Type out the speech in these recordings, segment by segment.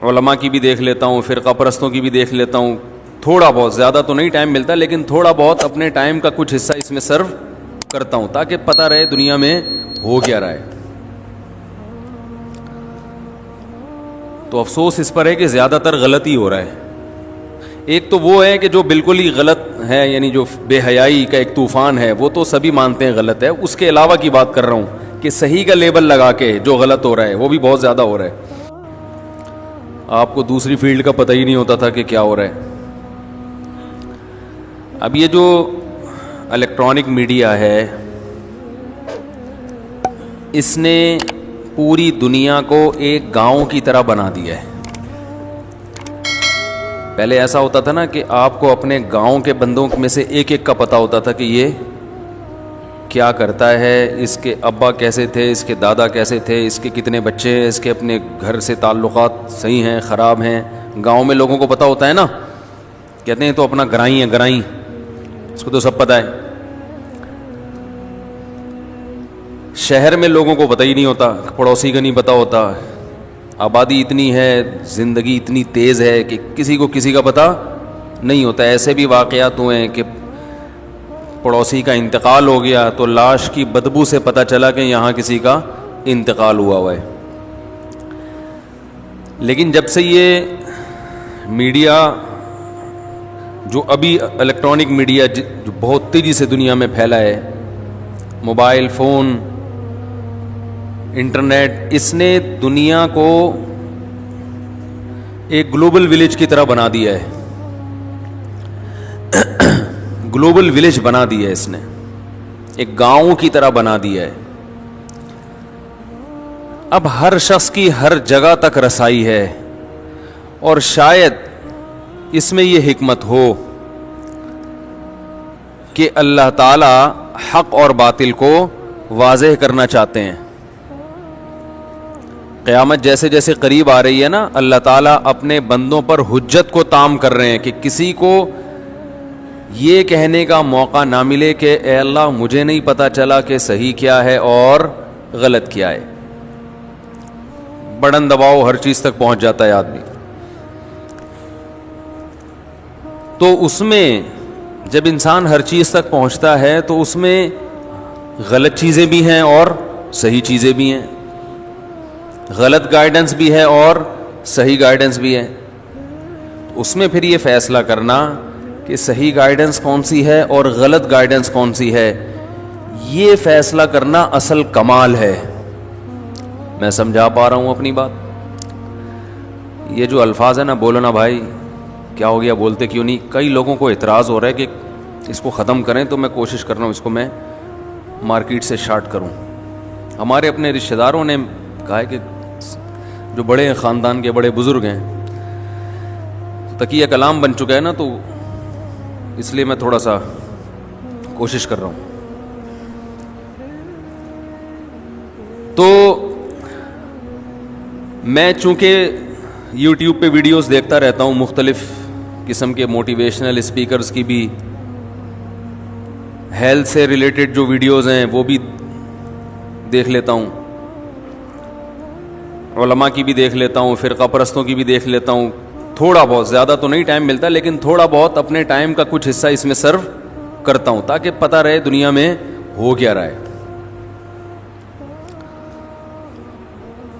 علماء کی بھی دیکھ لیتا ہوں, فرقہ پرستوں کی بھی دیکھ لیتا ہوں, تھوڑا بہت, زیادہ تو نہیں ٹائم ملتا, لیکن تھوڑا بہت اپنے ٹائم کا کچھ حصہ اس میں سرو کرتا ہوں تاکہ پتہ رہے دنیا میں ہو کیا رہا ہے. تو افسوس اس پر ہے کہ زیادہ تر غلط ہی ہو رہا ہے. ایک تو وہ ہے کہ جو بالکل ہی غلط ہے, یعنی جو بے حیائی کا ایک طوفان ہے, وہ تو سبھی مانتے ہیں غلط ہے. اس کے علاوہ کی بات کر رہا ہوں کہ صحیح کا لیبل لگا کے جو غلط ہو رہا ہے وہ بھی بہت زیادہ ہو رہا ہے. آپ کو دوسری فیلڈ کا پتہ ہی نہیں ہوتا تھا کہ کیا ہو رہا ہے. اب یہ جو الیکٹرانک میڈیا ہے, اس نے پوری دنیا کو ایک گاؤں کی طرح بنا دیا ہے. پہلے ایسا ہوتا تھا نا کہ آپ کو اپنے گاؤں کے بندوں میں سے ایک ایک کا پتہ ہوتا تھا کہ یہ کیا کرتا ہے, اس کے ابا کیسے تھے, اس کے دادا کیسے تھے, اس کے کتنے بچے ہیں, اس کے اپنے گھر سے تعلقات صحیح ہیں خراب ہیں. گاؤں میں لوگوں کو پتہ ہوتا ہے نا, کہتے ہیں تو اپنا گرائی ہے, گرائی, اس کو تو سب پتہ ہے. شہر میں لوگوں کو پتہ ہی نہیں ہوتا, پڑوسی کا نہیں پتہ ہوتا. آبادی اتنی ہے, زندگی اتنی تیز ہے کہ کسی کو کسی کا پتہ نہیں ہوتا. ایسے بھی واقعات ہوئے ہیں کہ پڑوسی کا انتقال ہو گیا تو لاش کی بدبو سے پتہ چلا کہ یہاں کسی کا انتقال ہوا ہے. لیکن جب سے یہ میڈیا, جو ابھی الیکٹرانک میڈیا جو بہت تیزی سے دنیا میں پھیلا ہے, موبائل فون, انٹرنیٹ, اس نے دنیا کو ایک گلوبل ولیج کی طرح بنا دیا ہے. گلوبل ولیج بنا دیا ہے اس نے, ایک گاؤں کی طرح بنا دیا ہے. اب ہر شخص کی ہر جگہ تک رسائی ہے, اور شاید اس میں یہ حکمت ہو کہ اللہ تعالی حق اور باطل کو واضح کرنا چاہتے ہیں. قیامت جیسے جیسے قریب آ رہی ہے نا, اللہ تعالیٰ اپنے بندوں پر حجت کو تام کر رہے ہیں کہ کسی کو یہ کہنے کا موقع نہ ملے کہ اے اللہ مجھے نہیں پتا چلا کہ صحیح کیا ہے اور غلط کیا ہے. بٹن دباؤ, ہر چیز تک پہنچ جاتا ہے آدمی. تو اس میں جب انسان ہر چیز تک پہنچتا ہے تو اس میں غلط چیزیں بھی ہیں اور صحیح چیزیں بھی ہیں, غلط گائیڈنس بھی ہے اور صحیح گائیڈنس بھی ہے. اس میں پھر یہ فیصلہ کرنا کہ صحیح گائیڈنس کون سی ہے اور غلط گائیڈنس کون سی ہے, یہ فیصلہ کرنا اصل کمال ہے. میں سمجھا پا رہا ہوں اپنی بات؟ یہ جو الفاظ ہے نا, بولو نا بھائی کیا ہو گیا, بولتے کیوں نہیں. کئی لوگوں کو اعتراض ہو رہا ہے کہ اس کو ختم کریں, تو میں کوشش کر رہا ہوں اس کو میں مارکیٹ سے شارٹ کروں. ہمارے اپنے رشتہ داروں نے کہا ہے کہ جو بڑے خاندان کے بڑے بزرگ ہیں, تقیہ کلام بن چکا ہے نا, تو اس لیے میں تھوڑا سا کوشش کر رہا ہوں. تو میں چونکہ یوٹیوب پہ ویڈیوز دیکھتا رہتا ہوں, مختلف قسم کے موٹیویشنل اسپیکرز کی بھی, ہیلتھ سے ریلیٹڈ جو ویڈیوز ہیں وہ بھی دیکھ لیتا ہوں, علماء کی بھی دیکھ لیتا ہوں, فرقہ پرستوں کی بھی دیکھ لیتا ہوں. تھوڑا بہت, زیادہ تو نہیں ٹائم ملتا, لیکن تھوڑا بہت اپنے ٹائم کا کچھ حصہ اس میں سرو کرتا ہوں تاکہ پتہ رہے دنیا میں ہو کیا رہا ہے.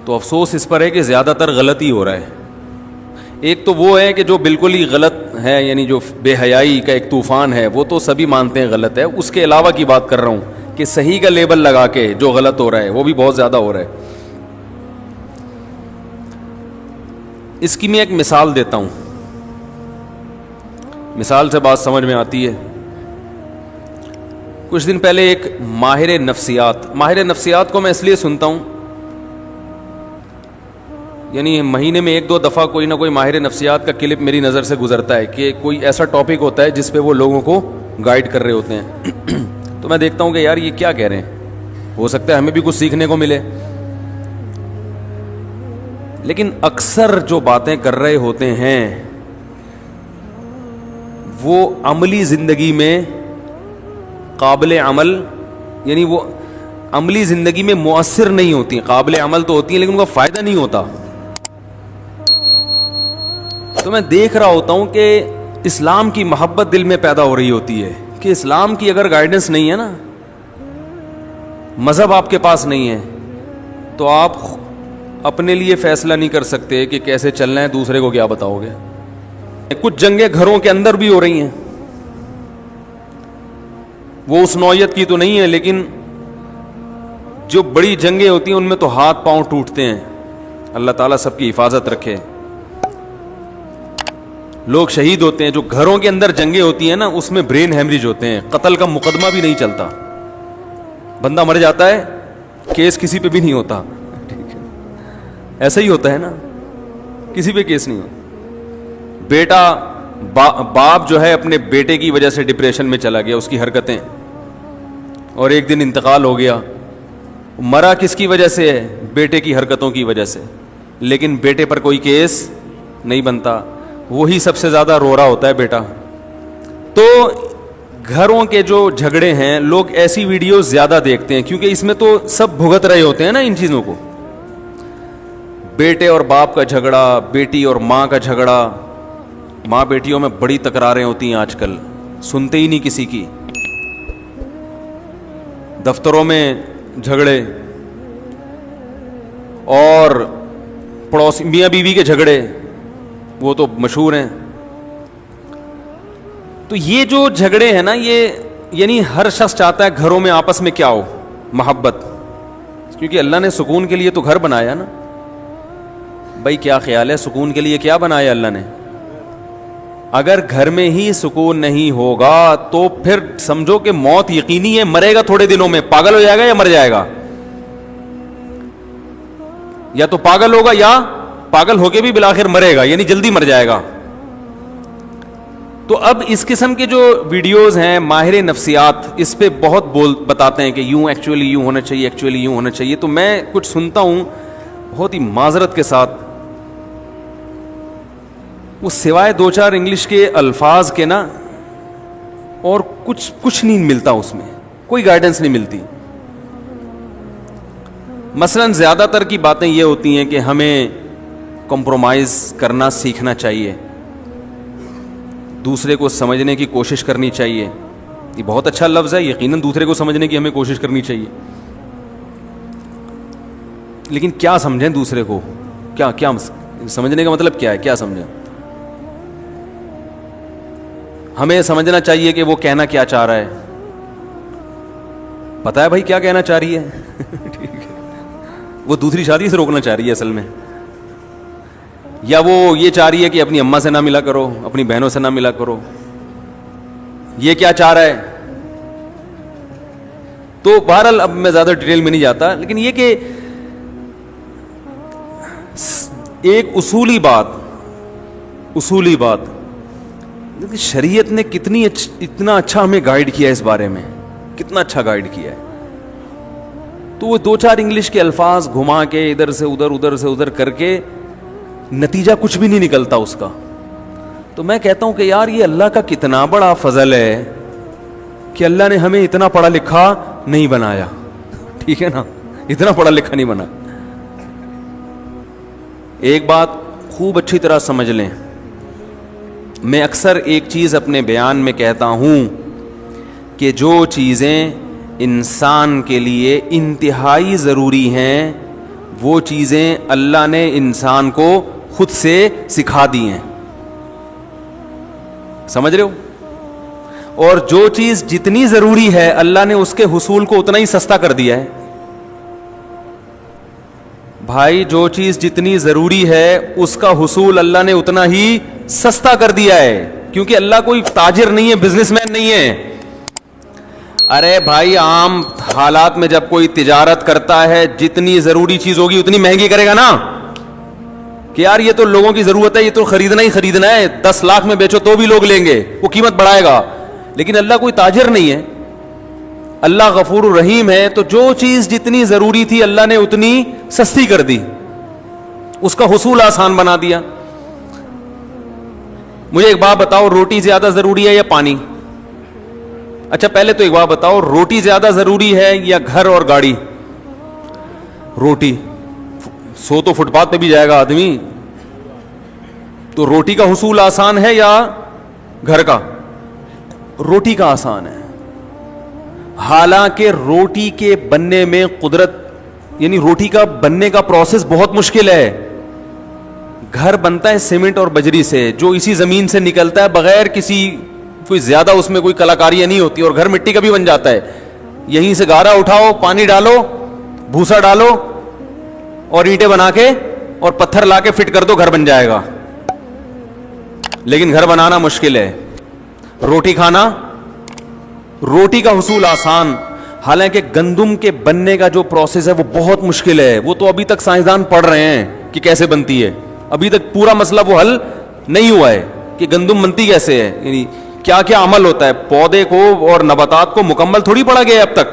تو افسوس اس پر ہے کہ زیادہ تر غلط ہی ہو رہا ہے. ایک تو وہ ہے کہ جو بالکل ہی غلط ہے, یعنی جو بے حیائی کا ایک طوفان ہے, وہ تو سبھی مانتے ہیں غلط ہے. اس کے علاوہ کی بات کر رہا ہوں کہ صحیح کا لیبل لگا کے جو غلط ہو رہا ہے وہ بھی بہت زیادہ ہو رہا ہے. اس کی میں ایک مثال دیتا ہوں, مثال سے بات سمجھ میں آتی ہے. کچھ دن پہلے ایک ماہر نفسیات کو میں اس لیے سنتا ہوں, یعنی مہینے میں 1-2 دفعہ کوئی نہ کوئی ماہر نفسیات کا کلپ میری نظر سے گزرتا ہے کہ کوئی ایسا ٹاپک ہوتا ہے جس پہ وہ لوگوں کو گائیڈ کر رہے ہوتے ہیں. تو میں دیکھتا ہوں کہ یار یہ کیا کہہ رہے ہیں, ہو سکتا ہے ہمیں بھی کچھ سیکھنے کو ملے. لیکن اکثر جو باتیں کر رہے ہوتے ہیں وہ عملی زندگی میں قابل عمل, یعنی وہ عملی زندگی میں مؤثر نہیں ہوتی. قابل عمل تو ہوتی ہیں لیکن ان کا فائدہ نہیں ہوتا. میں دیکھ رہا ہوتا ہوں کہ اسلام کی محبت دل میں پیدا ہو رہی ہوتی ہے کہ اسلام کی اگر گائیڈنس نہیں ہے نا, مذہب آپ کے پاس نہیں ہے, تو آپ اپنے لیے فیصلہ نہیں کر سکتے کہ کیسے چلنا ہے, دوسرے کو کیا بتاؤ گے. کچھ جنگیں گھروں کے اندر بھی ہو رہی ہیں, وہ اس نوعیت کی تو نہیں ہے, لیکن جو بڑی جنگیں ہوتی ہیں ان میں تو ہاتھ پاؤں ٹوٹتے ہیں. اللہ تعالیٰ سب کی حفاظت رکھے. لوگ شہید ہوتے ہیں. جو گھروں کے اندر جنگیں ہوتی ہیں نا, اس میں برین ہیمریج ہوتے ہیں, قتل کا مقدمہ بھی نہیں چلتا, بندہ مر جاتا ہے, کیس کسی پہ بھی نہیں ہوتا. ایسا ہی ہوتا ہے نا, کسی پہ کیس نہیں ہوتا. بیٹا باپ جو ہے اپنے بیٹے کی وجہ سے ڈپریشن میں چلا گیا, اس کی حرکتیں, اور ایک دن انتقال ہو گیا. مرا کس کی وجہ سے ہے؟ بیٹے کی حرکتوں کی وجہ سے, لیکن بیٹے پر کوئی کیس نہیں بنتا. وہی سب سے زیادہ رو رہا ہوتا ہے بیٹا. تو گھروں کے جو جھگڑے ہیں, لوگ ایسی ویڈیوز زیادہ دیکھتے ہیں کیونکہ اس میں تو سب بھگت رہے ہوتے ہیں نا ان چیزوں کو. بیٹے اور باپ کا جھگڑا, بیٹی اور ماں کا جھگڑا, ماں بیٹیوں میں بڑی تکراریں ہوتی ہیں آج کل, سنتے ہی نہیں کسی کی. دفتروں میں جھگڑے, اور پڑوسی میاں بیوی کے جھگڑے, وہ تو مشہور ہیں. تو یہ جو جھگڑے ہیں نا, یہ یعنی ہر شخص چاہتا ہے گھروں میں آپس میں کیا ہو, محبت, کیونکہ اللہ نے سکون کے لیے تو گھر بنایا نا. بھائی کیا خیال ہے, سکون کے لیے کیا بنایا اللہ نے؟ اگر گھر میں ہی سکون نہیں ہوگا تو پھر سمجھو کہ موت یقینی ہے, مرے گا تھوڑے دنوں میں, پاگل ہو جائے گا یا مر جائے گا. یا تو پاگل ہوگا یا پاگل ہو کے بھی بالآخر مرے گا, یعنی جلدی مر جائے گا. تو اب اس قسم کے جو ویڈیوز ہیں, ماہر نفسیات اس پہ بہت بتاتے ہیں کہ یوں ایکچولی یوں ہونا چاہیے, ایکچولی یوں ہونا چاہیے. تو میں کچھ سنتا ہوں بہت ہی معذرت کے ساتھ, وہ سوائے 2-4 انگلش کے الفاظ کے نا اور کچھ نہیں ملتا, اس میں کوئی گائیڈنس نہیں ملتی. مثلا زیادہ تر کی باتیں یہ ہوتی ہیں کہ ہمیں کمپرومائز کرنا سیکھنا چاہیے, دوسرے کو سمجھنے کی کوشش کرنی چاہیے. یہ بہت اچھا لفظ ہے, یقیناً دوسرے کو سمجھنے کی ہمیں کوشش کرنی چاہیے, لیکن کیا سمجھیں دوسرے کو, کیا سمجھنے کا مطلب کیا ہے, کیا سمجھیں؟ ہمیں سمجھنا چاہیے کہ وہ کہنا کیا چاہ رہا ہے. پتا ہے بھائی کیا کہنا چاہ رہی ہے؟ ٹھیک ہے, وہ دوسری شادی سے روکنا چاہ رہی ہے اصل میں, یا وہ یہ چاہ رہی ہے کہ اپنی اماں سے نہ ملا کرو, اپنی بہنوں سے نہ ملا کرو. یہ کیا چاہ رہا ہے؟ تو بہرحال اب میں زیادہ ڈیٹیل میں نہیں جاتا, لیکن یہ کہ ایک اصولی بات شریعت نے اتنا اچھا ہمیں گائیڈ کیا ہے, اس بارے میں کتنا اچھا گائیڈ کیا ہے. تو وہ 2-4 انگلش کے الفاظ گھما کے ادھر سے ادھر کر کے نتیجہ کچھ بھی نہیں نکلتا اس کا. تو میں کہتا ہوں کہ یار یہ اللہ کا کتنا بڑا فضل ہے کہ اللہ نے ہمیں اتنا پڑھا لکھا نہیں بنایا. ٹھیک ہے نا, اتنا پڑھا لکھا نہیں بنا. ایک بات خوب اچھی طرح سمجھ لیں, میں اکثر ایک چیز اپنے بیان میں کہتا ہوں کہ جو چیزیں انسان کے لیے انتہائی ضروری ہیں وہ چیزیں اللہ نے انسان کو خود سے سکھا دی ہیں. سمجھ رہے ہو؟ اور جو چیز جتنی ضروری ہے اللہ نے اس کے حصول کو اتنا ہی سستا کر دیا ہے. بھائی جو چیز جتنی ضروری ہے اس کا حصول اللہ نے اتنا ہی سستا کر دیا ہے, کیونکہ اللہ کوئی تاجر نہیں ہے, بزنس مین نہیں ہے. ارے بھائی عام حالات میں جب کوئی تجارت کرتا ہے جتنی ضروری چیز ہوگی اتنی مہنگی کرے گا نا, کہ یار یہ تو لوگوں کی ضرورت ہے, یہ تو خریدنا ہے, 10 لاکھ میں بیچو تو بھی لوگ لیں گے, وہ قیمت بڑھائے گا. لیکن اللہ کوئی تاجر نہیں ہے, اللہ غفور الرحیم ہے. تو جو چیز جتنی ضروری تھی اللہ نے اتنی سستی کر دی, اس کا حصول آسان بنا دیا. مجھے ایک بات بتاؤ, روٹی زیادہ ضروری ہے یا پانی؟ اچھا پہلے تو ایک بات بتاؤ, روٹی زیادہ ضروری ہے یا گھر اور گاڑی؟ روٹی. سو تو فٹ پاتھ پہ بھی جائے گا آدمی, تو روٹی کا حصول آسان ہے یا گھر کا؟ روٹی کا آسان ہے. حالانکہ روٹی کے بننے میں قدرت یعنی روٹی کا بننے کا پروسیس بہت مشکل ہے. گھر بنتا ہے سیمنٹ اور بجری سے, جو اسی زمین سے نکلتا ہے بغیر کسی کوئی زیادہ اس میں کوئی کلاکاریاں نہیں ہوتی, اور گھر مٹی کا بھی بن جاتا ہے. یہیں سے گارا اٹھاؤ, پانی ڈالو, بھوسا ڈالو اور اینٹیں بنا کے اور پتھر لا کے فٹ کر دو, گھر بن جائے گا. لیکن گھر بنانا مشکل ہے. روٹی کھانا, روٹی کا حصول آسان. حالانکہ گندم کے بننے کا جو پروسیس ہے وہ بہت مشکل ہے. وہ تو ابھی تک سائنسدان پڑھ رہے ہیں کہ کیسے بنتی ہے. ابھی تک پورا مسئلہ وہ حل نہیں ہوا ہے کہ گندم بنتی کیسے ہے, یعنی کیا کیا عمل ہوتا ہے. پودے کو اور نباتات کو مکمل تھوڑی پڑھا گیا اب تک.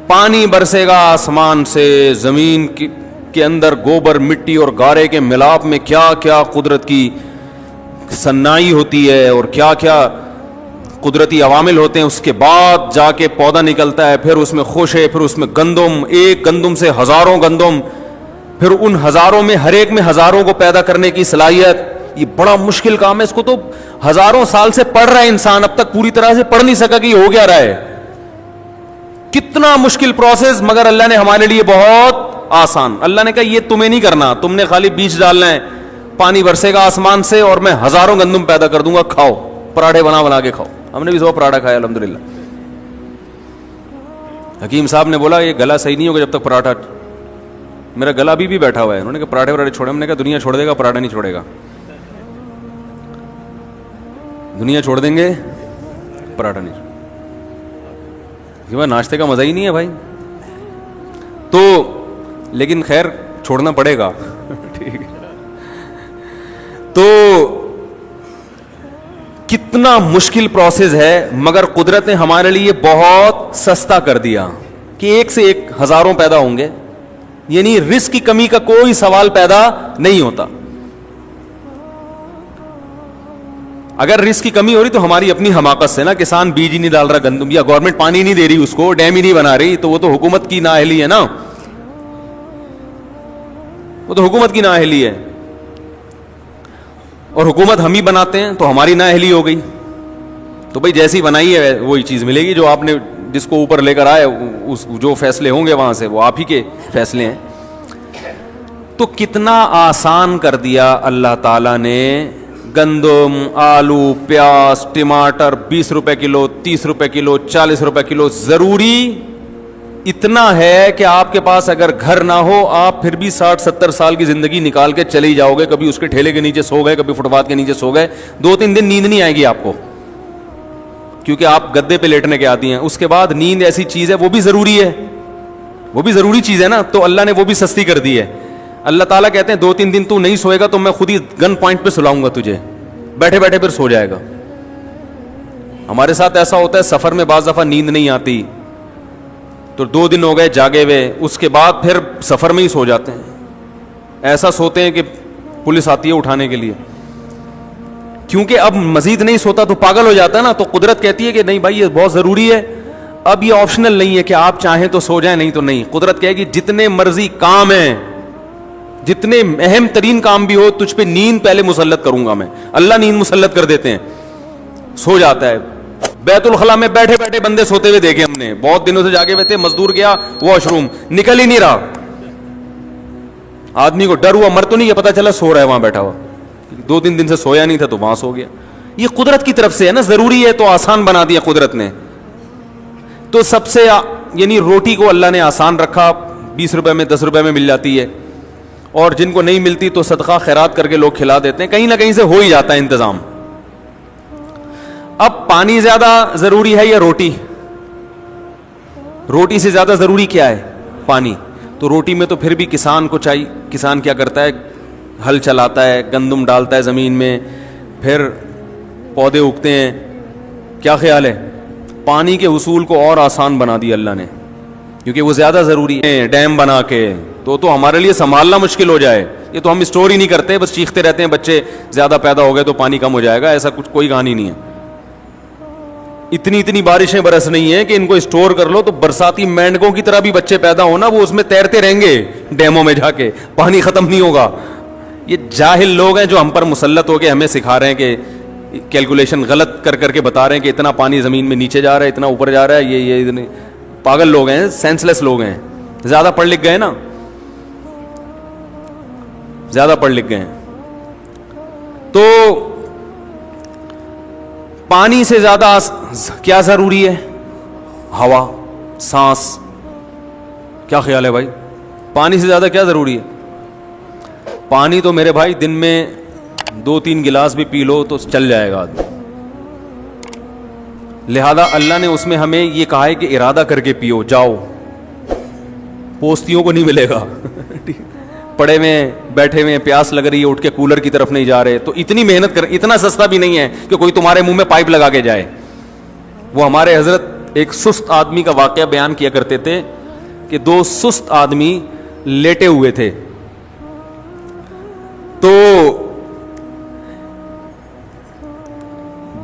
پانی برسے گا آسمان سے, زمین کے اندر گوبر, مٹی اور گارے کے ملاپ میں کیا کیا قدرت کی صنائی ہوتی ہے اور کیا کیا قدرتی عوامل ہوتے ہیں. اس کے بعد جا کے پودا نکلتا ہے, پھر اس میں خوشے, پھر اس میں گندم, ایک گندم سے ہزاروں گندم, پھر ان ہزاروں میں ہر ایک میں ہزاروں کو پیدا کرنے کی صلاحیت. یہ بڑا مشکل کام ہے. اس کو تو ہزاروں سال سے پڑھ رہا ہے انسان, اب تک پوری طرح سے پڑھ نہیں سکا کہ یہ ہو گیا رہا ہے. کتنا مشکل پروسیس, مگر اللہ نے ہمارے لیے بہت آسان. اللہ نے کہا یہ تمہیں نہیں کرنا, تم نے خالی بیج ڈالنا ہے, پانی برسے گا آسمان سے اور میں ہزاروں گندم پیدا کر دوں گا, کھاؤ, پراٹھے بنا بنا کے کھاؤ. ہم نے بھی سو پراٹھا کھایا الحمدللہ. حکیم صاحب نے بولا یہ گلا صحیح نہیں ہوگا جب تک پراٹھا, میرا گلا ابھی بھی بیٹھا ہوا ہے. انہوں نے کہا پراٹھے وراٹھے چھوڑے. ہم نے کہا دنیا چھوڑ دے گا, پراٹھا نہیں چھوڑے گا. دنیا چھوڑ دیں گے, پراٹھا نہیں. ناشتے کا مزہ ہی نہیں ہے بھائی. تو لیکن خیر چھوڑنا پڑے گا. ٹھیک ہے. تو کتنا مشکل پروسیس ہے, مگر قدرت نے ہمارے لیے بہت سستا کر دیا کہ ایک سے ایک ہزاروں پیدا ہوں گے. یعنی رزق کی کمی کا کوئی سوال پیدا نہیں ہوتا. اگر رزق کی کمی ہو رہی تو ہماری اپنی حماقت سے نا, کسان بیج ہی نہیں ڈال رہا گندم, یا گورنمنٹ پانی نہیں دے رہی اس کو, ڈیم ہی نہیں بنا رہی, تو وہ تو حکومت کی نااہلی ہے نا, وہ تو حکومت کی نااہلی ہے. اور حکومت ہم ہی بناتے ہیں تو ہماری نااہلی ہو گئی. تو بھائی جیسی بنائی ہے وہی چیز ملے گی. جو آپ نے جس کو اوپر لے کر آئے, اس جو فیصلے ہوں گے وہاں سے وہ آپ ہی کے فیصلے ہیں. تو کتنا آسان کر دیا اللہ تعالیٰ نے. گندم, آلو, پیاز, ٹماٹر 20 روپے کلو, 30 روپے کلو, 40 روپے کلو. ضروری اتنا ہے کہ آپ کے پاس اگر گھر نہ ہو, آپ پھر بھی 60-70 سال کی زندگی نکال کے چلے ہی جاؤ گے. کبھی اس کے ٹھیلے کے نیچے سو گئے, کبھی فٹ پاتھ کے نیچے سو گئے, 2-3 دن نیند نہیں آئے گی آپ کو, کیونکہ آپ گدے پہ لیٹنے کے عادی ہیں. اس کے بعد نیند ایسی چیز ہے, وہ بھی ضروری ہے, وہ بھی ضروری چیز ہے نا, تو اللہ نے وہ بھی سستی کر دی ہے. اللہ تعالیٰ کہتے ہیں 2-3 دن تو نہیں سوئے گا تو میں خود ہی گن پوائنٹ پہ سلاؤں گا تجھے, بیٹھے بیٹھے پھر سو جائے گا. ہمارے ساتھ ایسا ہوتا ہے, سفر میں بعض دفعہ نیند نہیں آتی تو 2 دن ہو گئے جاگے ہوئے, اس کے بعد پھر سفر میں ہی سو جاتے ہیں. ایسا سوتے ہیں کہ پولیس آتی ہے اٹھانے کے لیے, کیونکہ اب مزید نہیں سوتا تو پاگل ہو جاتا ہے نا. تو قدرت کہتی ہے کہ نہیں بھائی یہ بہت ضروری ہے, اب یہ آپشنل نہیں ہے کہ آپ چاہیں تو سو جائیں, نہیں تو نہیں. قدرت کہے گی جتنے مرضی کام ہیں, جتنے اہم ترین کام بھی ہو, تجھ پہ نیند پہلے مسلط کروں گا میں. اللہ نیند مسلط کر دیتے ہیں, سو جاتا ہے. بیت الخلاء میں بیٹھے بیٹھے بندے سوتے ہوئے دیکھے ہم نے, بہت دنوں سے جاگے ہوئے تھے, مزدور گیا واش روم, نکل ہی نہیں رہا. آدمی کو ڈر ہوا, مر تو نہیں, یہ پتا چلا سو رہا ہے وہاں بیٹھا ہوا, 2-3 دن سے سویا نہیں تھا تو وہاں سو گیا. یہ قدرت کی طرف سے ہے نا, ضروری ہے تو آسان بنا دیا قدرت نے. تو سب سے یعنی روٹی کو اللہ نے آسان رکھا, 20 روپے میں 10 روپے میں مل جاتی ہے, اور جن کو نہیں ملتی تو صدقہ خیرات کر کے لوگ کھلا دیتے ہیں, کہیں نہ کہیں سے ہو ہی جاتا ہے انتظام. اب پانی زیادہ ضروری ہے یا روٹی؟ روٹی سے زیادہ ضروری کیا ہے؟ پانی. تو روٹی میں تو پھر بھی کسان کو چاہیے. کسان کیا کرتا ہے, ہل چلاتا ہے, گندم ڈالتا ہے زمین میں, پھر پودے اگتے ہیں. کیا خیال ہے؟ پانی کے حصول کو اور آسان بنا دیا اللہ نے, کیونکہ وہ زیادہ ضروری ہے. ڈیم بنا کے تو ہمارے لیے سنبھالنا مشکل ہو جائے. یہ تو ہم اسٹور ہی نہیں کرتے, بس چیختے رہتے ہیں بچے زیادہ پیدا ہو گئے تو پانی کم ہو جائے گا, ایسا کچھ کوئی کہانی نہیں ہے. اتنی بارشیں برس نہیں ہیں کہ ان کو اسٹور کر لو تو برساتی مینڈکوں کی طرح بھی بچے پیدا ہونا, وہ اس میں تیرتے رہیں گے ڈیموں میں جا کے, پانی ختم نہیں ہوگا. یہ جاہل لوگ ہیں جو ہم پر مسلط ہو کے ہمیں سکھا رہے ہیں کہ کیلکولیشن غلط کر کے بتا رہے ہیں کہ اتنا پانی زمین میں نیچے جا رہا ہے, اتنا اوپر جا رہا ہے. یہ پاگل لوگ ہیں, سینسلیس لوگ ہیں, زیادہ پڑھ لکھ گئے نا, زیادہ پڑھ لکھ گئے ہیں. تو پانی سے زیادہ کیا ضروری ہے؟ ہوا, سانس. کیا خیال ہے بھائی, پانی سے زیادہ کیا ضروری ہے؟ پانی تو میرے بھائی دن میں 2-3 گلاس بھی پی لو تو چل جائے گا آدمی. لہذا اللہ نے اس میں ہمیں یہ کہا ہے کہ ارادہ کر کے پیو, جاؤ, پوستیوں کو نہیں ملے گا. پڑے میں بیٹھے ہوئے پیاس لگ رہی ہے, اٹھ کے کولر کی طرف نہیں جا رہے, تو اتنی محنت کر, اتنا سستا بھی نہیں ہے کہ کوئی تمہارے منہ میں پائپ لگا کے جائے. وہ ہمارے حضرت ایک سست آدمی کا واقعہ بیان کیا کرتے تھے کہ 2 سست آدمی لیٹے ہوئے تھے, تو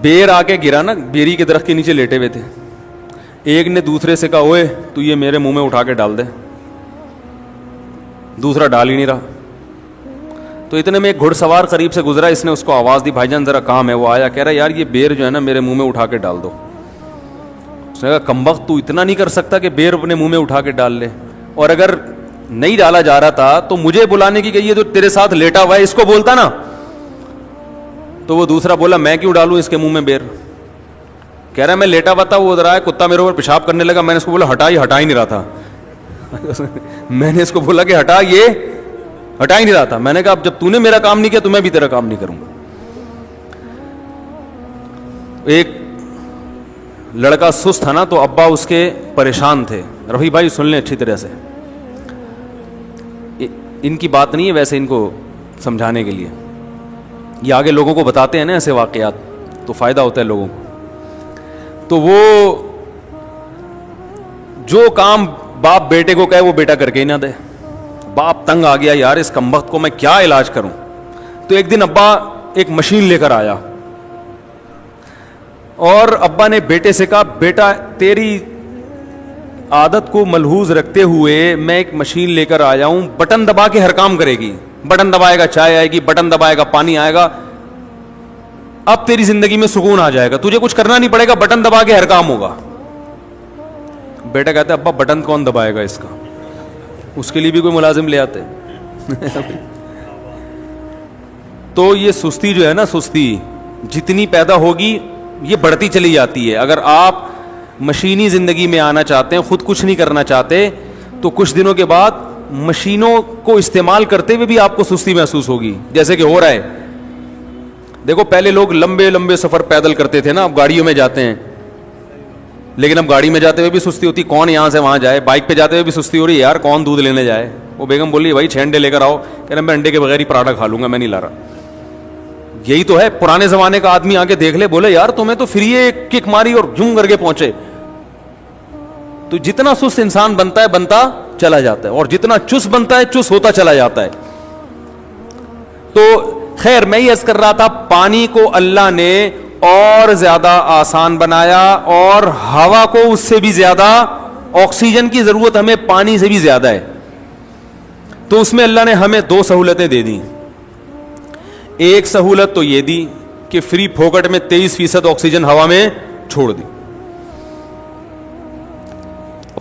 بیر آ کے گرا نا, بیری کے درخت کے نیچے لیٹے ہوئے تھے. ایک نے دوسرے سے کہا, اوئے تو یہ میرے منہ میں اٹھا کے ڈال دے. دوسرا ڈال ہی نہیں رہا. تو اتنے میں ایک گھڑ سوار قریب سے گزرا, اس نے اس کو آواز دی, بھائی جان ذرا کام ہے. وہ آیا, کہہ رہا یار یہ بیر جو ہے نا میرے منہ میں اٹھا کے ڈال دو. اس نے کہا کمبخت تو اتنا نہیں کر سکتا کہ بیر اپنے منہ میں اٹھا کے ڈال لے, اور اگر نہیں ڈالا جا رہا تھا تو مجھے بلانے کی کہ یہ جو تیرے ساتھ لیٹا ہوا ہے اس کو بولتا نا. تو وہ دوسرا بولا میں کیوں ڈالوں اس کے منہ میں بیر. کہہ رہا میں لیٹا ہوا تھا, وہ ادھر آیا, کتا میرے اوپر پیشاب کرنے لگا, میں نے اس کو بولا ہٹا ہی نہیں رہا تھا. میں نے اس کو بولا کہ ہٹا ہی نہیں رہا تھا. میں نے کہا اب جب تو نے میرا کام نہیں کیا تو میں بھی تیرا کام نہیں کروں گا. ایک لڑکا سست تھا نا, تو ابا اس کے پریشان تھے. رفیع بھائی سن لیں اچھی طرح سے, ان کی بات نہیں ہے ویسے, ان کو سمجھانے کے لیے. یہ آگے لوگوں کو بتاتے ہیں نا ایسے واقعات, تو فائدہ ہوتا ہے لوگوں کو. تو وہ جو کام باپ بیٹے کو کہے وہ بیٹا کر کے ہی نہ دے. باپ تنگ آ گیا, یار اس کمبخت کو میں کیا علاج کروں. تو ایک دن ابا ایک مشین لے کر آیا, اور ابا نے بیٹے سے کہا بیٹا تیری عادت کو ملحوظ رکھتے ہوئے میں ایک مشین لے کر آیا ہوں, بٹن دبا کے ہر کام کرے گی. بٹن دبائے گا چائے آئے گی, بٹن دبائے گا پانی آئے گا. اب تیری زندگی میں سکون آ جائے گا, تجھے کچھ کرنا نہیں پڑے گا, بٹن دبا کے ہر کام ہوگا. بیٹا کہتا ہے ابا بٹن کون دبائے گا اس کا, اس کے لیے بھی کوئی ملازم لے آتے. تو یہ سستی جو ہے نا, سستی جتنی پیدا ہوگی یہ بڑھتی چلی جاتی ہے. اگر آپ مشینی زندگی میں آنا چاہتے ہیں, خود کچھ نہیں کرنا چاہتے, تو کچھ دنوں کے بعد مشینوں کو استعمال کرتے ہوئے بھی آپ کو سستی محسوس ہوگی, جیسے کہ ہو رہا ہے. دیکھو پہلے لوگ لمبے لمبے سفر پیدل کرتے تھے نا, اب گاڑیوں میں جاتے ہیں, لیکن اب گاڑی میں جاتے ہوئے بھی سستی ہوتی, کون یہاں سے وہاں جائے. بائک پہ جاتے ہوئے بھی سستی ہو رہی ہے, یار کون دودھ لینے جائے. وہ بیگم بولی بھائی 6 انڈے لے کر آؤ, کہہ رہے میں انڈے کے بغیر ہی پراٹھا کھا لوں گا, میں نہیں لا رہا. یہی تو ہے, پرانے زمانے کا آدمی آ کے دیکھ لے, بولے یار تمہیں تو فری کک ماری اور جم کر کے پہنچے. تو جتنا سست انسان بنتا ہے بنتا چلا جاتا ہے, اور جتنا چست بنتا ہے چست ہوتا چلا جاتا ہے. تو خیر میں یہ عرض کر رہا تھا, پانی کو اللہ نے اور زیادہ آسان بنایا, اور ہوا کو اس سے بھی زیادہ, آکسیجن کی ضرورت ہمیں پانی سے بھی زیادہ ہے. تو اس میں اللہ نے ہمیں 2 سہولتیں دے دی. ایک سہولت تو یہ دی کہ فری پھوکٹ میں 23% آکسیجن ہوا میں چھوڑ دی.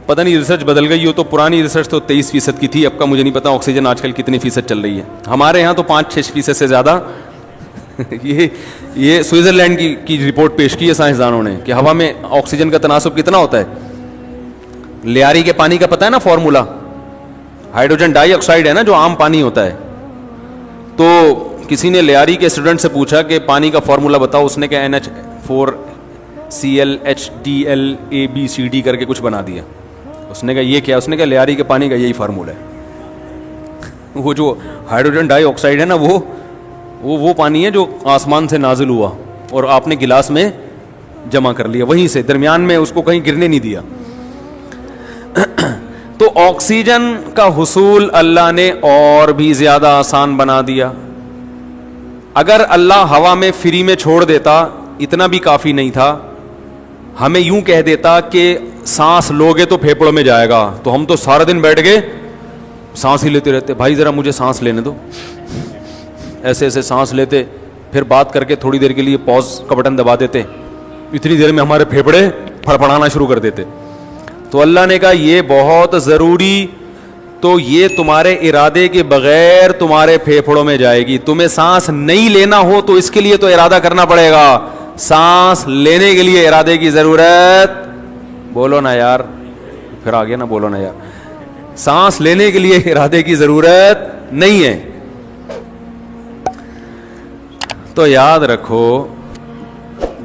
پتہ نہیں ریسرچ بدل گئی ہو, تو پرانی ریسرچ تو 23% کی تھی, اب کا مجھے نہیں پتا آکسیجن آج کل کتنی فیصد چل رہی ہے. ہمارے یہاں تو 5-6% سے زیادہ. یہ سوئٹزرلینڈ کی رپورٹ پیش کی ہے سائنسدانوں نے کہ ہوا میں آکسیجن کا تناسب کتنا ہوتا ہے. لیاری کے پانی کا پتہ ہے نا فارمولا, ہائیڈروجن ڈائی آکسائڈ ہے نا جو عام پانی ہوتا ہے. تو کسی نے لیاری کے اسٹوڈنٹ سے پوچھا کہ پانی کا فارمولا بتاؤ, اس نے کہا NH4Cl کر کے کچھ بنا دیا. اس نے کہا یہ کیا, اس نے کہا لیاری کے پانی کا یہی فارمولا ہے. وہ جو ہائیڈروجن ڈائی آکسائڈ ہے نا, وہ پانی ہے جو آسمان سے نازل ہوا اور آپ نے گلاس میں جمع کر لیا, وہیں سے درمیان میں اس کو کہیں گرنے نہیں دیا. تو آکسیجن کا حصول اللہ نے اور بھی زیادہ آسان بنا دیا. اگر اللہ ہوا میں فری میں چھوڑ دیتا اتنا بھی کافی نہیں تھا, ہمیں یوں کہہ دیتا کہ سانس لوگے تو پھیپڑوں میں جائے گا, تو ہم تو سارا دن بیٹھ کے سانس ہی لیتے رہتے. بھائی ذرا مجھے سانس لینے دو, ایسے ایسے سانس لیتے, پھر بات کر کے تھوڑی دیر کے لیے پاز کا بٹن دبا دیتے, اتنی دیر میں ہمارے پھیپھڑے پھڑپڑانا شروع کر دیتے. تو اللہ نے کہا یہ بہت ضروری, تو یہ تمہارے ارادے کے بغیر تمہارے پھیپھڑوں میں جائے گی. تمہیں سانس نہیں لینا ہو تو اس کے لیے تو ارادہ کرنا پڑے گا, سانس لینے کے لیے ارادے کی ضرورت, بولو نا یار, پھر آگے نا بولو نا یار, سانس لینے کے لیے ارادے کی ضرورت نہیں ہے. تو یاد رکھو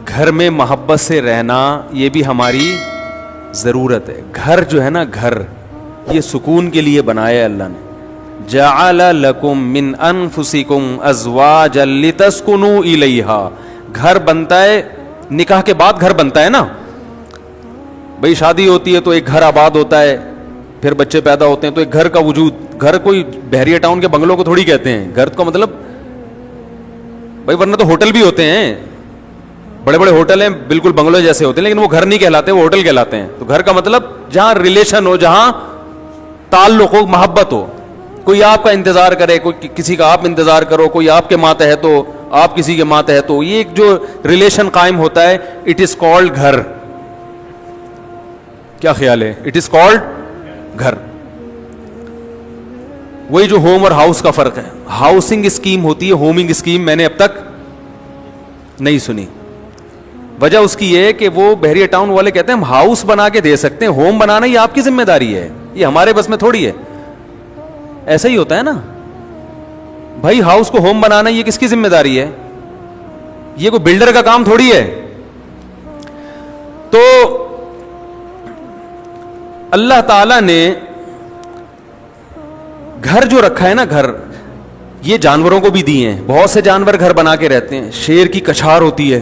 گھر میں محبت سے رہنا یہ بھی ہماری ضرورت ہے. گھر جو ہے نا, گھر یہ سکون کے لیے بنایا اللہ نے. جعل لکم من انفسکم ازواجا لتسکنوا الیہا. گھر بنتا ہے نکاح کے بعد, گھر بنتا ہے نا بھئی, شادی ہوتی ہے تو ایک گھر آباد ہوتا ہے, پھر بچے پیدا ہوتے ہیں تو ایک گھر کا وجود. گھر کوئی بحریہ ٹاؤن کے بنگلوں کو تھوڑی کہتے ہیں, گھر کا مطلب بھائی, ورنہ تو ہوٹل بھی ہوتے ہیں, بڑے بڑے ہوٹل ہیں بالکل بنگلوں جیسے ہوتے ہیں, لیکن وہ گھر نہیں کہلاتے, وہ ہوٹل کہلاتے ہیں. تو گھر کا مطلب جہاں ریلیشن ہو, جہاں تعلق ہو, محبت ہو, کوئی آپ کا انتظار کرے, کوئی کسی کا آپ انتظار کرو, کوئی آپ کے ماتحت ہو, آپ کسی کے ماتحت ہو, یہ ایک جو ریلیشن قائم ہوتا ہے, اٹ از کالڈ گھر. کیا خیال ہے؟ اٹ از کالڈ گھر. وہی جو ہوم اور ہاؤس کا فرق ہے. ہاؤسنگ اسکیم ہوتی ہے, ہومنگ اسکیم میں نے اب تک نہیں سنی. وجہ اس کی یہ کہ وہ بحریہ ٹاؤن والے کہتے ہیں ہم ہاؤس بنا کے دے سکتے ہیں, ہوم بنانا یہ آپ کی ذمہ داری ہے, یہ ہمارے بس میں تھوڑی ہے. ایسا ہی ہوتا ہے نا بھائی, ہاؤس کو ہوم بنانا یہ کس کی ذمہ داری ہے؟ یہ کوئی بلڈر کا کام تھوڑی ہے. تو اللہ تعالی نے گھر جو رکھا ہے نا, گھر یہ جانوروں کو بھی دیے ہیں. بہت سے جانور گھر بنا کے رہتے ہیں. شیر کی کچھار ہوتی ہے,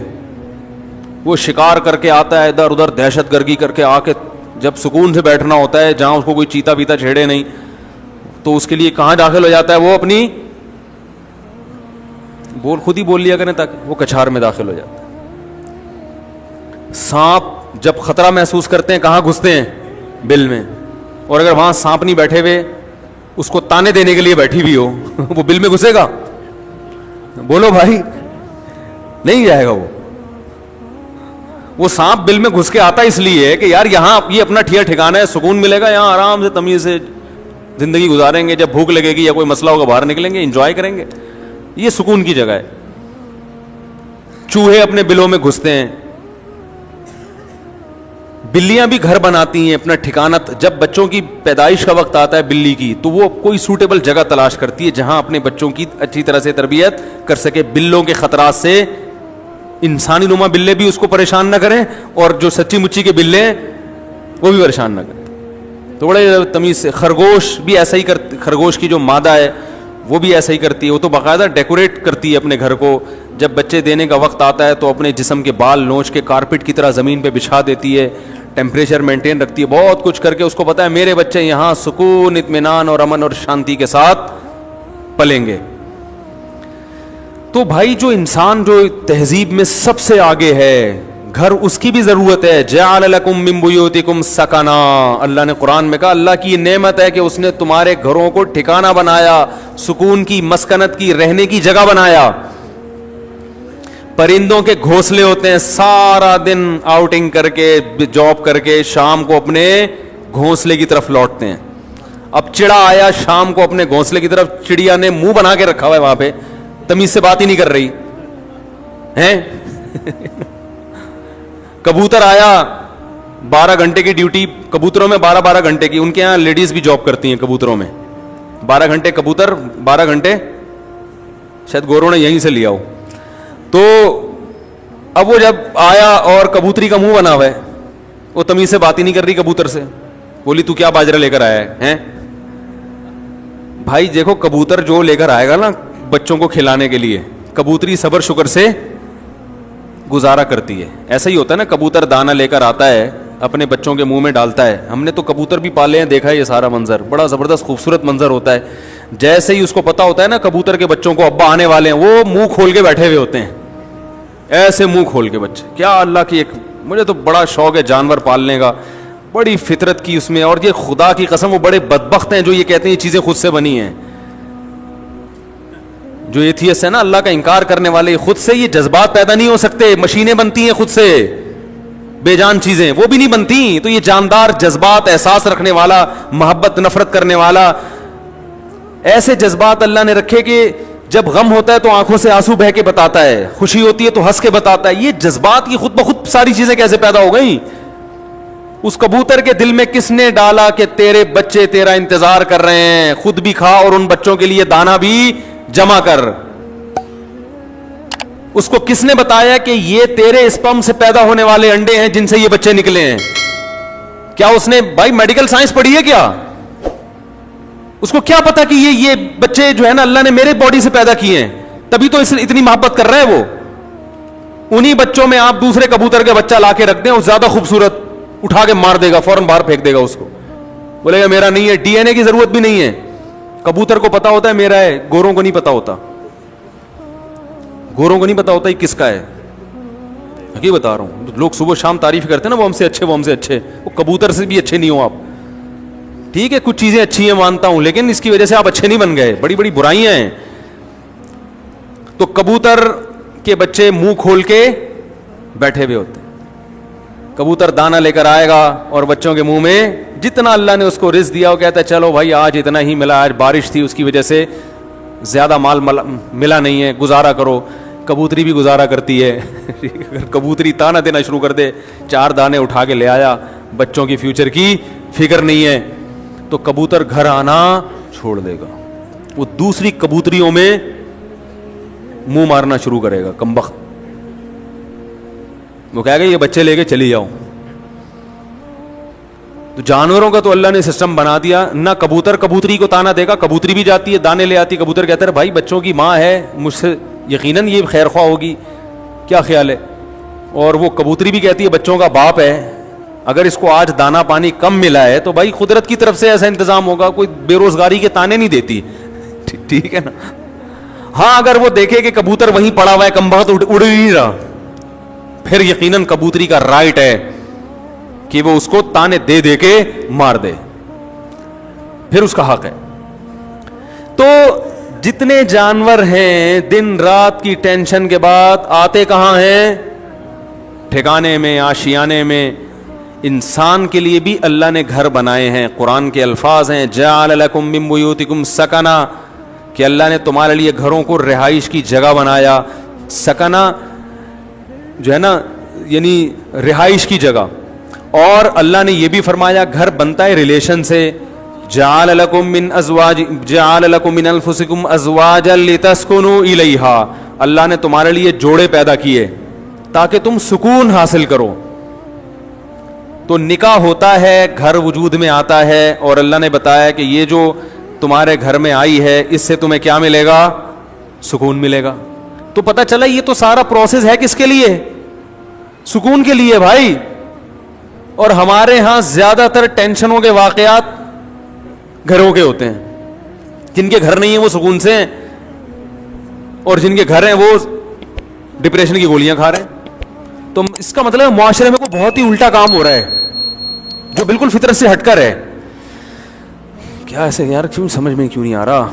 وہ شکار کر کے آتا ہے, ادھر ادھر دہشت گردی کر کے آ کے جب سکون سے بیٹھنا ہوتا ہے, جہاں اس کو کوئی چیتا پیتا چھیڑے نہیں, تو اس کے لیے کہاں داخل ہو جاتا ہے وہ, اپنی خود ہی بول لیا کریں تاکہ وہ کچھار میں داخل ہو جاتا ہے. سانپ جب خطرہ محسوس کرتے ہیں کہاں گھستے ہیں؟ بل میں. اور اگر وہاں سانپ نہیں بیٹھے ہوئے, اس کو تانے دینے کے لیے بیٹھی بھی ہو, وہ بل میں گھسے گا؟ بولو بھائی, نہیں جائے گا. وہ سانپ بل میں گھس کے آتا اس لیے کہ یار یہاں یہ اپنا ٹھکانا ہے, سکون ملے گا, یہاں آرام سے تمیز سے زندگی گزاریں گے, جب بھوک لگے گی یا کوئی مسئلہ ہوگا باہر نکلیں گے, انجوائے کریں گے, یہ سکون کی جگہ ہے. چوہے اپنے بلوں میں گھستے ہیں, بلیاں بھی گھر بناتی ہیں اپنا ٹھکانہ. جب بچوں کی پیدائش کا وقت آتا ہے بلی کی, تو وہ کوئی سوٹیبل جگہ تلاش کرتی ہے جہاں اپنے بچوں کی اچھی طرح سے تربیت کر سکے. بلوں کے خطرات سے انسانی نما بلے بھی اس کو پریشان نہ کریں, اور جو سچی مچی کے بلے ہیں وہ بھی پریشان نہ کریں. تو بڑے تمیز سے. خرگوش بھی ایسا ہی کرتی, خرگوش کی جو مادہ ہے وہ بھی ایسا ہی کرتی ہے. وہ تو باقاعدہ ڈیکوریٹ کرتی ہے اپنے گھر کو. جب بچے دینے کا وقت آتا ہے تو اپنے جسم کے بال نوچ کے کارپٹ کی طرح زمین پہ بچھا دیتی ہے, ٹیمپریچر مینٹین رکھتی ہے, بہت کچھ کر کے اس کو پتا ہے میرے بچے یہاں سکون, اطمینان اور امن اور شانتی کے ساتھ پلیں گے. تو بھائی جو انسان جو تہذیب میں سب سے آگے ہے, گھر اس کی بھی ضرورت ہے. جعل لکم من بیوتکم سکنا, اللہ نے قرآن میں کہا اللہ کی یہ نعمت ہے کہ اس نے تمہارے گھروں کو ٹھکانہ بنایا, سکون کی, مسکنت کی, رہنے کی جگہ بنایا. پرندوں کے گھونسلے ہوتے ہیں, سارا دن آؤٹنگ کر کے, جاب کر کے, شام کو اپنے گھونسلے کی طرف لوٹتے ہیں. اب چڑا آیا شام کو اپنے گھونسلے کی طرف, چڑیا نے منہ بنا کے رکھا ہوا ہے وہاں پہ, تمیز سے بات ہی نہیں کر رہی ہیں. کبوتر آیا, 12 گھنٹے کی ڈیوٹی کبوتروں میں, 12 گھنٹے کی. ان کے یہاں لیڈیز بھی جاب کرتی ہیں کبوتروں میں. 12 گھنٹے کبوتر, 12 گھنٹے شاید گوروں نے یہیں سے لیا ہو. تو اب وہ جب آیا اور کبوتری کا منہ بنا ہوا ہے, وہ تمیز سے بات ہی نہیں کر رہی کبوتر سے. بولی تو کیا باجرہ لے کر آیا ہے؟ بھائی دیکھو کبوتر جو لے کر آئے گا نا بچوں کو کھلانے کے لیے, کبوتری صبر شکر سے گزارا کرتی ہے. ایسا ہی ہوتا ہے نا, کبوتر دانہ لے کر آتا ہے اپنے بچوں کے منہ میں ڈالتا ہے. ہم نے تو کبوتر بھی پالے ہیں, دیکھا ہے یہ سارا منظر, بڑا زبردست خوبصورت منظر ہوتا ہے. جیسے ہی اس کو پتا ہوتا ہے نا کبوتر کے بچوں کو ابا آنے والے ہیں, وہ منہ کھول کے بیٹھے ہوئے ہوتے ہیں, ایسے منہ کھول کے بچے. کیا اللہ کی ایک, مجھے تو بڑا شوق ہے جانور پالنے کا, بڑی فطرت کی اس میں. اور یہ خدا کی قسم وہ بڑے بدبخت ہیں جو یہ کہتے ہیں یہ چیزیں خود سے بنی ہیں. جو ایتھیسٹ ہے نا, اللہ کا انکار کرنے والے, خود سے یہ جذبات پیدا نہیں ہو سکتے. مشینیں بنتی ہیں خود سے, بے جان چیزیں وہ بھی نہیں بنتی. تو یہ جاندار جذبات, احساس رکھنے والا, محبت نفرت کرنے والا, ایسے جذبات اللہ نے رکھے کہ جب غم ہوتا ہے تو آنکھوں سے آنسو بہ کے بتاتا ہے, خوشی ہوتی ہے تو ہنس کے بتاتا ہے. یہ جذبات کی خود بخود ساری چیزیں کیسے پیدا ہو گئیں؟ اس کبوتر کے دل میں کس نے ڈالا کہ تیرے بچے تیرا انتظار کر رہے ہیں, خود بھی کھا اور ان بچوں کے لیے دانا بھی جمع کر. اس کو کس نے بتایا کہ یہ تیرے اسپرم سے پیدا ہونے والے انڈے ہیں جن سے یہ بچے نکلے ہیں؟ کیا اس نے بھائی میڈیکل سائنس پڑھی ہے کیا؟ اس کو کیا پتا کہ یہ بچے جو ہے نا اللہ نے میرے باڈی سے پیدا کیے ہیں, تبھی تو اتنی محبت کر رہا ہے وہ. انہی بچوں میں آپ دوسرے کبوتر کا بچہ لا کے رکھ دیں, اور زیادہ خوبصورت, اٹھا کے مار دے گا, فوراً باہر پھینک دے گا اس کو, بولے گا میرا نہیں ہے. ڈی این اے کی ضرورت بھی نہیں ہے, کبوتر کو پتا ہوتا ہے میرا ہے, گوروں کو نہیں پتا ہوتا. گوروں کو نہیں پتا ہوتا یہ کس کا ہے. حقیقت بتا رہا ہوں, لوگ صبح شام تعریف کرتے ہیں نا وہ ہم سے اچھے, وہ ہم سے اچھے. وہ کبوتر سے بھی اچھے نہیں ہو آپ. ٹھیک ہے کچھ چیزیں اچھی ہیں مانتا ہوں, لیکن اس کی وجہ سے آپ اچھے نہیں بن گئے, بڑی بڑی برائیاں ہیں. تو کبوتر کے بچے منہ کھول کے بیٹھے ہوئے ہوتے ہیں. کبوتر دانا لے کر آئے گا اور بچوں کے منہ میں جتنا اللہ نے اس کو رزق دیا وہ کہتا ہے چلو بھائی آج اتنا ہی ملا, آج بارش تھی اس کی وجہ سے زیادہ مال ملا نہیں ہے, گزارا کرو. کبوتری بھی گزارا کرتی ہے. اگر کبوتری دانا دینا شروع کر دے, 4 دانے اٹھا کے لے آیا, بچوں کی فیوچر کی فکر نہیں ہے, تو کبوتر گھر آنا چھوڑ دے گا. وہ دوسری کبوتریوں میں منہ مارنا شروع کرے گا, کمبخت. وہ کہے گا یہ بچے لے کے چلی جاؤ. تو جانوروں کا تو اللہ نے سسٹم بنا دیا, نہ کبوتر کبوتری کو تانا دے گا, کبوتری بھی جاتی ہے دانے لے آتی. کبوتر کہتا ہے بھائی بچوں کی ماں ہے, مجھ سے یقیناً یہ خیر خواہ ہوگی, کیا خیال ہے. اور وہ کبوتری بھی کہتی ہے بچوں کا باپ ہے, اگر اس کو آج دانا پانی کم ملا ہے تو بھائی قدرت کی طرف سے ایسا انتظام ہوگا, کوئی بے روزگاری کے تانے نہیں دیتی. ٹھیک ہے نا. ہاں اگر وہ دیکھے کہ کبوتر وہیں پڑا ہوا ہے, کمبخت اڑ ہی نہیں رہا, پھر یقیناً کبوتری کا رائٹ ہے کہ وہ اس کو تانے دے دے کے مار دے, پھر اس کا حق ہے. تو جتنے جانور ہیں دن رات کی ٹینشن کے بعد آتے کہاں ہیں؟ ٹھکانے میں, آشیانے میں. انسان کے لیے بھی اللہ نے گھر بنائے ہیں. قرآن کے الفاظ ہیں جعل لکم من بیوتکم سکنا, کہ اللہ نے تمہارے لیے گھروں کو رہائش کی جگہ بنایا. سکنا جو ہے نا یعنی رہائش کی جگہ. اور اللہ نے یہ بھی فرمایا گھر بنتا ہے ریلیشن سے. جعل لکم من انفسکم ازواجا لتسکنوا الیہا, اللہ نے تمہارے لیے جوڑے پیدا کیے تاکہ تم سکون حاصل کرو. تو نکاح ہوتا ہے, گھر وجود میں آتا ہے, اور اللہ نے بتایا کہ یہ جو تمہارے گھر میں آئی ہے اس سے تمہیں کیا ملے گا؟ سکون ملے گا. تو پتہ چلا یہ تو سارا پروسیس ہے کس کے لیے؟ سکون کے لیے بھائی. اور ہمارے ہاں زیادہ تر ٹینشنوں کے واقعات گھروں کے ہوتے ہیں. جن کے گھر نہیں ہیں وہ سکون سے ہیں, اور جن کے گھر ہیں وہ ڈپریشن کی گولیاں کھا رہے ہیں. تو اس کا مطلب معاشرے میں کوئی بہت ہی الٹا کام ہو رہا ہے جو بالکل فطرت سے ہٹ کر ہے. کیا ایسے یار کیوں سمجھ میں کیوں نہیں آ رہا؟